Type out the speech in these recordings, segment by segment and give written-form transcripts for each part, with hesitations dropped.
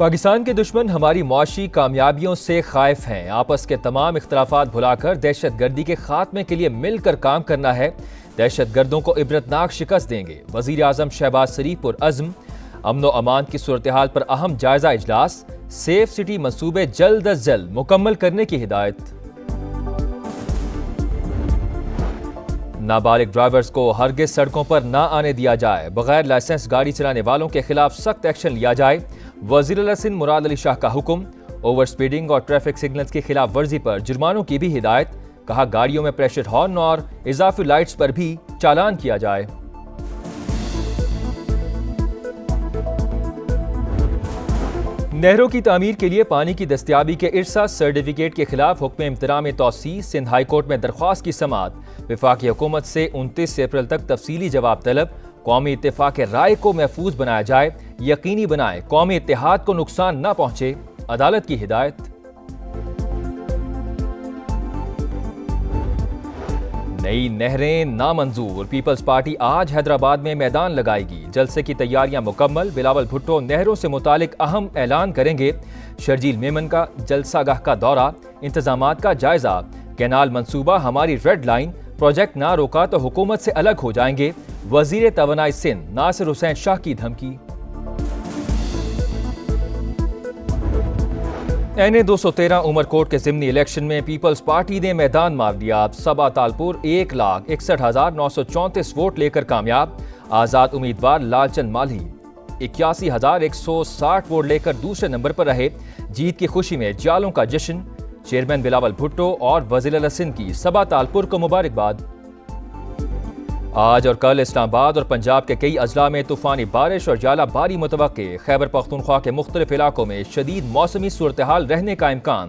पाकिस्तान के दुश्मन हमारी मुआशी कामयाबियों से खाइफ हैं। आपस के तमाम इख्तलाफात भुलाकर दहशत गर्दी के खात्मे के लिए मिलकर काम करना है। दहशत गर्दों को इबरतनाक शिकस्त देंगे। वजीर आजम शहबाज शरीफ पुरअज़्म। अमन व अमान की सूरत हाल पर अहम जायजा इजलास। सेफ सिटी मंसूबे जल्द अज जल्द मुकम्मल करने की हिदायत। नाबालिग ड्राइवर्स को हरगिज सड़कों पर न आने दिया जाए। बगैर लाइसेंस गाड़ी चलाने वालों के खिलाफ सख्त एक्शन लिया जाए। वजीर अला सिंध मुराद अली शाह का हुक्म। ओवर स्पीडिंग और ट्रैफिक सिग्नल्स की खिलाफ वर्जी पर जुर्मानों की भी हिदायत। कहा गाड़ियों में प्रेशर हॉर्न और इजाफी लाइट्स पर भी चालान किया जाए। नहरों की तामीर के लिए पानी की दस्तियाबी के इरसा सर्टिफिकेट के खिलाफ हुक्म इम्तनाम तौसी। सिंध हाई कोर्ट में दरख्वास्त की समाअत। वफाकी हुकूमत से 29 अप्रैल तक तफसीली जवाब तलब। कौमी इत्तेफाक राय को महफूज बनाया जाए। यकीनी बनाए कौमी इत्तेहाद को नुकसान न पहुंचे। अदालत की हिदायत। नई नहरें नामंजूर। पीपल्स पार्टी आज हैदराबाद में मैदान लगाएगी। जलसे की तैयारियां मुकम्मल। बिलावल भुट्टो नहरों से मुतालिक अहम ऐलान करेंगे। शर्जील मेमन का जलसागाह का दौरा। इंतजामात का जायजा। कैनाल मंसूबा हमारी रेड लाइन। प्रोजेक्ट ना रोका तो हुकूमत से अलग हो जाएंगे। वजीर तवानाई सिंध नासिर हुसैन शाह की धमकी। एन 213 उमरकोट के ज़िमनी इलेक्शन में पीपल्स पार्टी ने मैदान मार दिया। सबा तालपुर 1,61,934 वोट लेकर कामयाब। आज़ाद उम्मीदवार लालचंद माली 81,160 वोट लेकर दूसरे नंबर पर रहे। जीत की खुशी में जालों का जश्न। चेयरमैन बिलावल भुट्टो और वज़ीर आला सिंध की सबा तालपुर को मुबारकबाद। आज और कल इस्लामाबाद और पंजाब के कई अजला में तूफानी बारिश और जालाबारी मुतवक्के। खैबर पख्तूनख्वा के मुख्तलिफ इलाकों में शदीद मौसमी सूरत हाल रहने का इम्कान।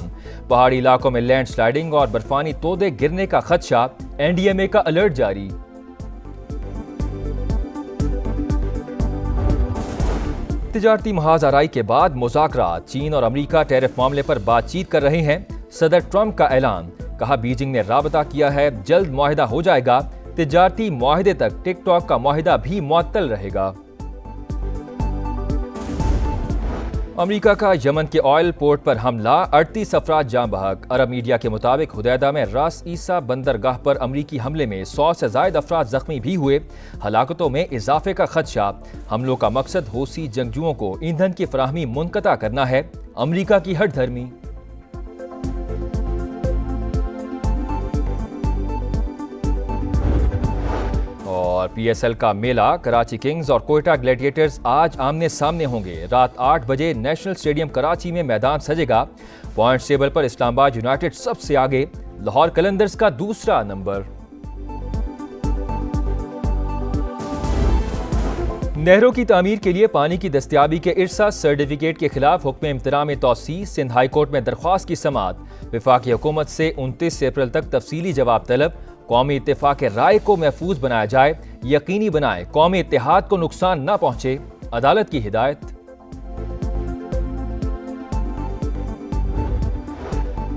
पहाड़ी इलाकों में लैंड स्लाइडिंग और बर्फानी तोदे गिरने का खदशा। NDMA का अलर्ट जारी। तिजारती महाज आराई के बाद मुज़ाकरात। चीन और अमरीका टैरिफ मामले पर बातचीत कर रहे हैं। सदर ट्रंप का ऐलान। कहा बीजिंग ने राबता किया है, जल्द मुआहिदा हो जाएगा। तिजारती मुआहिदे तक टिकटॉक का मुआहिदा भी मुअत्तल रहेगा। अमरीका का यमन के ऑयल पोर्ट पर हमला। 38 अफराद जाँ बहक। अरब मीडिया के मुताबिक हुदैदा में रास ईसा बंदरगाह पर अमरीकी हमले में 100 से जायद अफराद जख्मी भी हुए। हलाकतों में इजाफे का खदशा। हमलों का मकसद हूसी जंगजुओं को ईंधन की फराहमी मुनक़ता करना है। अमरीका की हट धर्मी। और PSL का मेला। कराची किंग्स और कोयटा ग्लैडिएटर्स आज आमने सामने होंगे। रात 8 बजे नेशनल स्टेडियम कराची में मैदान सजेगा। पॉइंट्स टेबल पर इस्लामाबाद यूनाइटेड सबसे आगे। लाहौर कलंदर्स का दूसरा नंबर। नहरों की तामीर के लिए पानी की दस्तियाबी के इरसा सर्टिफिकेट के खिलाफ हुक्म इम्तनाम तौसी। सिंध हाई कोर्ट में दरख्वास्त की समाअत। वफाकी हुकूमत से 29 अप्रैल तक तफसीली जवाब तलब। कौमी इत्तेफाक राय को महफूज बनाया जाए। यकीनी बनाए कौमी इत्तेहाद को नुकसान न पहुंचे। अदालत की हिदायत।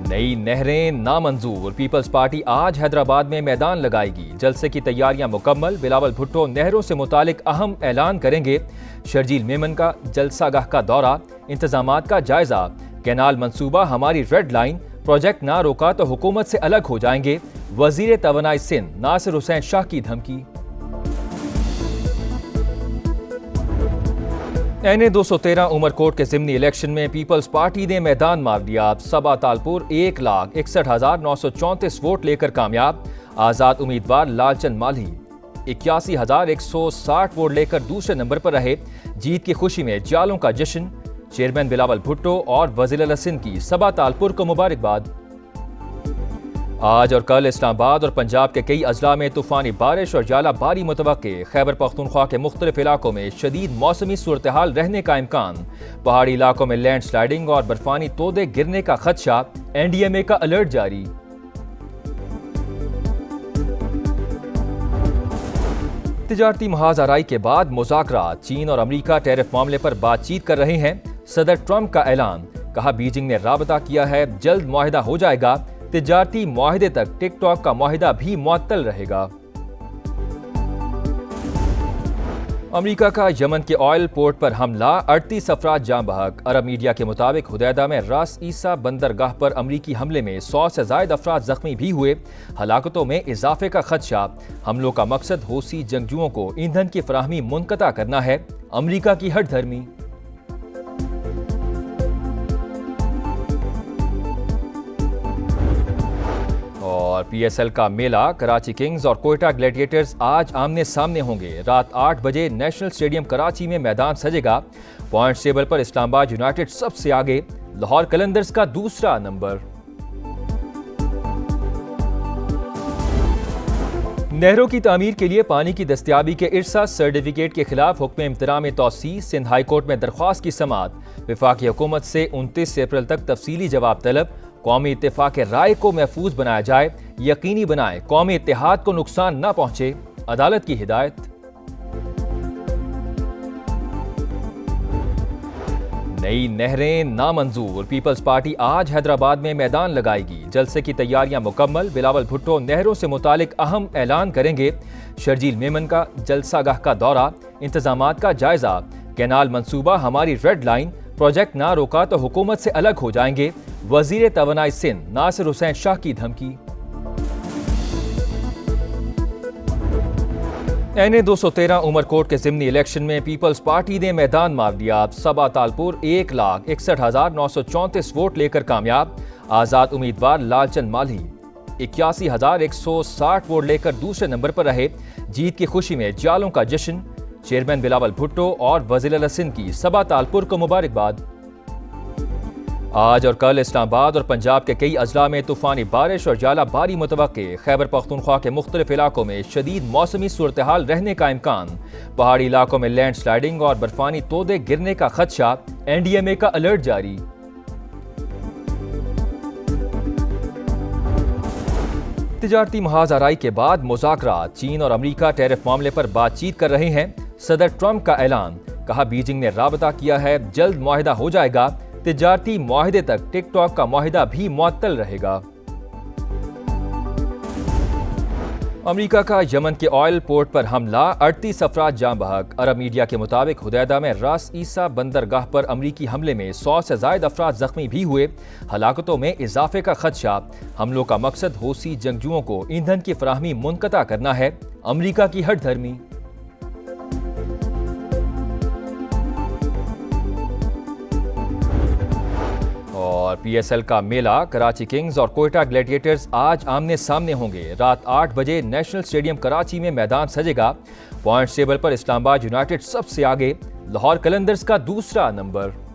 नई नहरें नामंजूर। पीपल्स पार्टी आज हैदराबाद में मैदान लगाएगी। जलसे की तैयारियां मुकम्मल। बिलावल भुट्टो नहरों से मुतालिक अहम ऐलान करेंगे। शर्जील मेमन का जलसागाह का दौरा। इंतजामात का जायजा। कैनाल मंसूबा हमारी रेड लाइन। प्रोजेक्ट ना रोका तो हुकूमत से अलग हो जाएंगे। वजीर तवानाई सिंध नासिर हुसैन शाह की धमकी। एन 213 उमरकोट के ज़िमनी इलेक्शन में पीपल्स पार्टी ने मैदान मार दिया। सबा तालपुर 1,61,934 वोट लेकर कामयाब। आज़ाद उम्मीदवार लालचंद माली 81,160 वोट लेकर दूसरे नंबर पर रहे। जीत की खुशी में जालों का जश्न। चेयरमैन बिलावल भुट्टो और वज़ीर आला सिंध की सबा तालपुर को मुबारकबाद। आज और कल इस्लामाबाद और पंजाब के कई अजला में तूफानी बारिश और जालाबारी मुतवक्के। खैबर पख्तूनख्वा के मुख्तलिफ इलाकों में शदीद मौसमी सूरत हाल रहने का इम्कान। पहाड़ी इलाकों में लैंड स्लाइडिंग और बर्फानी तोदे गिरने का खदशा। NDMA का अलर्ट जारी। तिजारती महाज आराई के बाद मुज़ाकरात। चीन और अमरीका टैरिफ मामले पर बातचीत कर रहे हैं। सदर ट्रंप का ऐलान। कहा बीजिंग ने राबता किया है, जल्द मुआहिदा हो जाएगा। तिजारती मुआहिदे तक टिकटॉक का मुआहिदा भी मुअत्तल रहेगा। अमेरिका का यमन के ऑयल पोर्ट पर हमला, 38 अफराद जान बहक। अरब मीडिया के मुताबिक हुदैदा में रास ईसा बंदरगाह पर अमरीकी हमले में 100 से ज्यादा अफराद जख्मी भी हुए। हलाकतों में इजाफे का खदशा। हमलों का मकसद हौसी जंगजुओं को ईंधन की फराहमी मुनक़ता करना है। अमरीका की हट धर्मी। और PSL का मेला, कराची किंग्स और कोयटा ग्लैडिएटर्स आज आमने सामने होंगे। रात 8 बजे नेशनल स्टेडियम कराची में मैदान सजेगा। पॉइंट्स टेबल पर इस्लामाबाद यूनाइटेड सबसे आगे, लाहौर कलंदर्स का दूसरा नंबर। नहरों की तामीर के लिए पानी की दस्तयाबी के इरसा सर्टिफिकेट के खिलाफ हुक्म इम्तनाअ में तौसी। सिंध हाई कोर्ट में दरख्वास्त की समाअत। वफाकी हुकूमत से 29 अप्रैल तक तफसीली जवाब तलब। कौमी इत्तेफाक राय को महफूज बनाया जाए, यकीनी बनाए कौमी इत्तेहाद को नुकसान न पहुंचे, अदालत की हिदायत। नई नहरें नामंजूर, पीपल्स पार्टी आज हैदराबाद में मैदान लगाएगी। जलसे की तैयारियां मुकम्मल। बिलावल भुट्टो नहरों से मुतालिक अहम ऐलान करेंगे। शर्जील मेमन का जलसागाह का दौरा, इंतजामात का जायजा। कैनाल मंसूबा हमारी रेड लाइन, प्रोजेक्ट ना रोका तो हुकूमत से अलग हो जाएंगे। वजीर तवानाई सिंध नासिर हुसैन शाह की धमकी। NA 213 उमरकोट के ज़िमनी इलेक्शन में पीपल्स पार्टी ने मैदान मार दिया। सबा तालपुर 1,61,934 वोट लेकर कामयाब। आज़ाद उम्मीदवार लालचंद माली 81,160 वोट लेकर दूसरे नंबर पर रहे। जीत की खुशी में जालों का जश्न। चेयरमैन बिलावल भुट्टो और वज़ीर सिंध की सबा तालपुर को मुबारकबाद। आज और कल इस्लामाबाद और पंजाब के कई अजला में तूफानी बारिश और जाला बारी मुतवक्के। खैबर पख्तूनख्वा के मुख्तलिफ इलाकों में शदीद मौसमी सूरत हाल रहने का इम्कान। पहाड़ी इलाकों में लैंड स्लाइडिंग और बर्फानी तोदे गिरने का खदशा। NDMA का अलर्ट जारी। तिजारती महाजराई के बाद मुज़ाकरात। चीन और अमरीका टैरिफ मामले पर बातचीत कर रहे हैं। सदर ट्रंप का ऐलान, कहा बीजिंग ने राबता किया है, जल्द मुआहिदा हो जाएगा। तिजारती मुआहिदे तक टिकटॉक का मुआहिदा भी मुअत्तल रहेगा। अमेरिका का यमन के ऑयल पोर्ट पर हमला, 38 अफराद जान बहक। अरब मीडिया के मुताबिक हुदैदा में रास ईसा बंदरगाह पर अमरीकी हमले में 100 से ज्यादा अफराद जख्मी भी हुए। हलाकतों में इजाफे का खदशा। हमलों का मकसद हौसी जंगजुओं को ईंधन की फराहमी मुनक़ता करना है। अमरीका की हट धर्मी। और PSL का मेला, कराची किंग्स और कोयटा ग्लैडिएटर्स आज आमने सामने होंगे। रात 8 बजे नेशनल स्टेडियम कराची में मैदान सजेगा। पॉइंट्स टेबल पर इस्लामाबाद यूनाइटेड सबसे आगे, लाहौर कलंदर्स का दूसरा नंबर।